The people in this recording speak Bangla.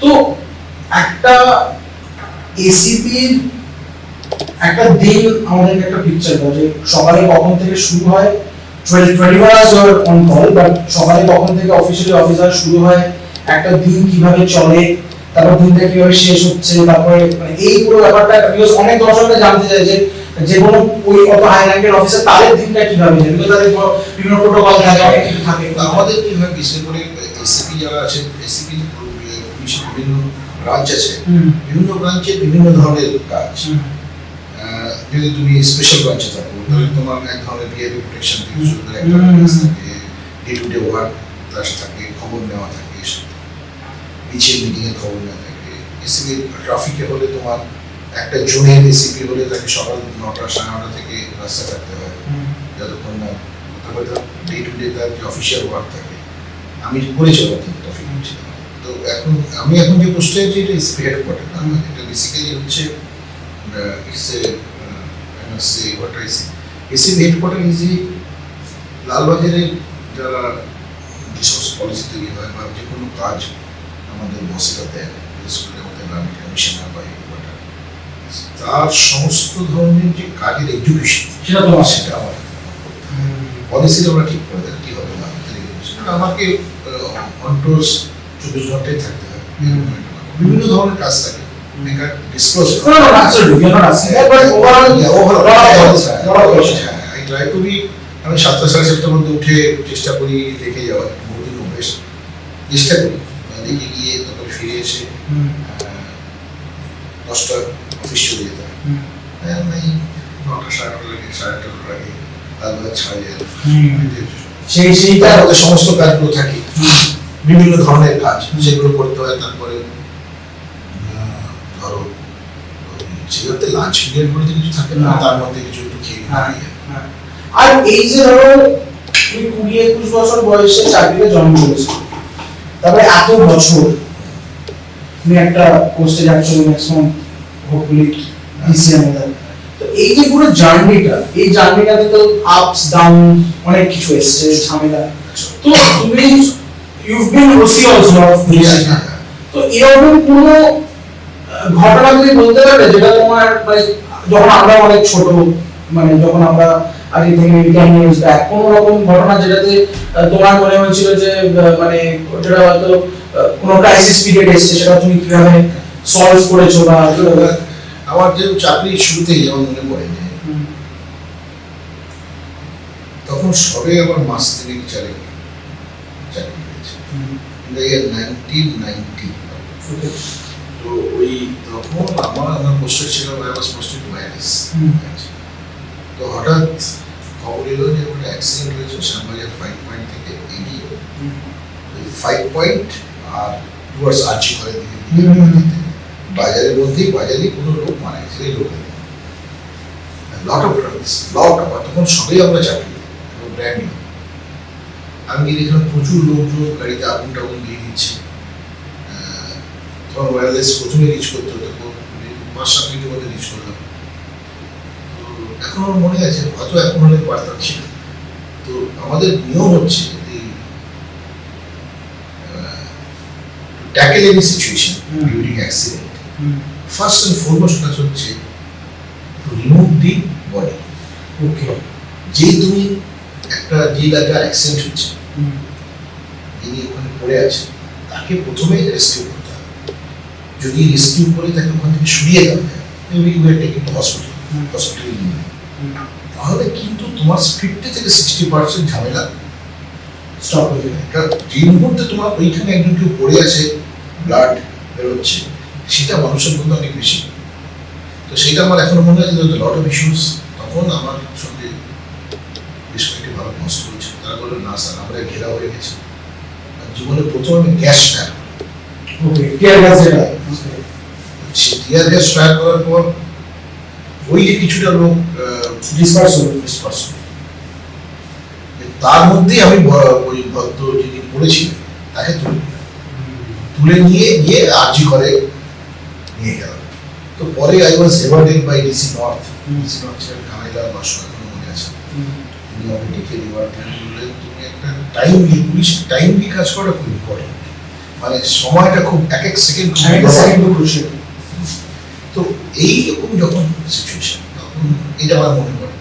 তো একটা এসিপির একটা দিন আমাদেরকে একটা পিকচার দাও যে সকালে কখন থেকে শুরু হয়, 24 hours অন কল, বাট সকালে কখন থেকে অফিসিয়ালি অফিসার শুরু হয়, একটা দিন কিভাবে চলে, তারপর দিনটা কিভাবে শেষ হচ্ছে, তারপরে মানে এই পুরো ব্যাপারটা, বিকজ অনেক দর্শকরা জানতে চায় যে যে কোনো ওই অত হাই র্যাঙ্কের অফিসার তাদের দিনটা কিভাবে যায়, বিকজ তাদের বিভিন্ন প্রোটোকল থাকে, অনেক কিছু থাকে। আমাদের কি হয়, বিশেষ করে এসিপি যারা আছে, এসিপি পুলিশের বিভিন্ন ব্রাঞ্চ আছে, বিভিন্ন ব্রাঞ্চে বিভিন্ন ধরনের কাজ। যদি তুমি স্পেশাল ব্রাঞ্চে থাকো তাহলে তোমার এক ধরনের বিহেভিয়ার প্রোটেকশন থেকে শুরু করে একটা কাজ থাকে, ডে টু ডে ওয়ার্ক তার থাকে, খবর নেওয়া থাকে, মিছিল মিটিং এর খবর নেওয়া থাকে। এসিপি ট্রাফিকে হলে তোমার একটা জোনের এসিপি হলে তাকে সকাল 9টা 9:30 থেকে রাস্তা থাকতে হয়, যতক্ষণ না তারপরে তার ডে টু ডে তার যে অফিসিয়াল ওয়ার্ক থাকে। আমি করেছি ট্রাফিক মিছিল। তো আমি এখন যে পোস্টে আছি এটা এসিপি হেডকোয়ার্টার, এটা বেসিক্যালি হচ্ছে এসিপি হেডকোয়ার্টার ইজ লালবাজারের যারা যে সমস্ত পলিসি তৈরি হয় বা যে কোনো কাজ আমাদের বসেরা দেয়, আমাদের গ্রামীণ কমিশনার বা হেডকোয়ার্টার, তার সমস্ত ধরনের যে কাজের এডুকেশন সেটা আমার পলিসি আমরা ঠিক করে দেয় কি হবে না, আমাকে অনটোস 24 ঘন্টায় থাকতে হয়, বিভিন্ন ধরনের কাজ থাকে। আমি 7টা 7:30 মধ্যে উঠে চেষ্টা করি দেখে যাওয়ার, বহুদিন অভ্যেস, চেষ্টা করি দেখে গিয়ে তারপরে ফিরে এসে 10টা অফিস চলে যেতে হয়। 9টা 9:30 লাগে, 8:30 লাগে, তারপরে ছাড়ে যায়। সেইটা আমাদের সমস্ত কাজগুলো থাকে, বিভিন্ন ধরনের কাজ সেগুলো করতে হয়। তারপরে ধরো সেগুলোতে লাঞ্চ পিরিয়ড বলে কিছু থাকে না, তার মধ্যে কিছু একটু খেয়ে নিয়ে। আর এই যে ধরো তুমি 20-21 বছর বয়সে চাকরিতে জয়েন করেছো, তারপরে এত বছর তুমি একটা পোস্টে যাচ্ছ, ম্যাক্সিমাম হোপফুলি ডিসিএম এর, তো এই যে পুরো জার্নিটা, এই জার্নিটাতে তো আপস ডাউন অনেক কিছু এসেছে, ঝামেলা। তো তুমি ইউ've been OC also of this, তো এরকম কোনো ঘটনা তুমি বলতে পারবে যেটা তোমার মানে যখন আমরা অনেক ছোট, মানে যখন আমরা আগে থেকে 10 years ব্যাক, কোনো রকম ঘটনা যেটাতে তোমার মনে হয়েছিল যে মানে যেটা হয়তো কোনো ক্রাইসিস পিরিয়ড এসেছে, সেটা তুমি কিভাবে সলভ করেছো? বা আমার যে চাকরির শুরুতেই যেমন মনে পড়ে যে তখন সবে আমার মাস 3-4 চাকরি পেয়েছে, 1990। তো ওই তখন আমার পোস্টার ছিল ওয়্যারলেস। তো হঠাৎ খবর এলো যে একটা অ্যাক্সিডেন্ট হয়েছে শ্যামবাজার 5 পয়েন্ট থেকে এগিয়ে, ওই 5 পয়েন্ট আর টুয়ার্ডস আর্চি ঘরের দিকে বাজারের মধ্যেই, বাজারে কোনো লোক মারা গেছে, এই লোক লট অফ ট্রাভেলস, তখন সবাই আমরা চাকরি ব্র্যান্ড নিউ। আমি দেখলাম প্রচুর লোকজন গাড়িতে আগুন টাগুন দিয়ে দিচ্ছে। তখন ওয়্যারলেস প্রথমে রিচ করতে হতো, 5-7 মিনিটের মধ্যে রিচ করলাম। তো এখন আমার মনে আছে, হয়তো এখন অনেক বার্তা ছিল। তো আমাদের নিয়ম হচ্ছে tackle any situation during accident, first and foremost কাজ হচ্ছে রিমুভ দি বডি। ওকে, যে তুমি একটা যে জায়গায় অ্যাক্সিডেন্ট হচ্ছে, যিনি ওখানে পড়ে আছে, তাকে প্রথমে রেস্কিউ করতে হবে। যদি রেস্কিউ করে তাকে ওখান থেকে সরিয়ে দেওয়া যায়, হসপিটালে নিয়ে, তাহলে কিন্তু তোমার 50 থেকে 60% ঝামেলা স্টপ হয়ে যাবে। কারণ যে মুহূর্তে তোমার ওইখানে একজন কেউ পড়ে আছে, ব্লাড বেরোচ্ছে, সেটা মানুষের মধ্যে অনেক বেশি। তো সেটা আমার এখনো মনে আছে, লট অফ ইস্যুস। তখন আমার সঙ্গে বেশ কয়েকটি ভালো কষ্ট হয়েছে, তারা বললো না স্যার আমরা ঘেরা হয়ে গেছি। জীবনে প্রথম আমি gas fire, tear gas fire করার পর ওই যে কিছুটা লোক ডিসপার্স হলো, তার মধ্যেই আমি ওই ভদ্র যিনি পড়েছিলেন তাকে তুলে নিয়ে গিয়ে আর্জি করে নিয়ে গেলাম। তো পরে I was rewarded by DC north ছিলেন কানাইলাল বাসু, এখনো মনে আছে। তিনি আমাকে ডেকে রিওয়ার্ড করলেন, তুমি একটা টাইমলি, পুলিশ টাইমলি কাজ করা খুব ইম্পর্টেন্ট। মানে সময়টা খুব এক এক সেকেন্ড একটা সেকেন্ড খুশি। তো এইরকম যখন সিচুয়েশন তখন এটা আমার মনে পড়ে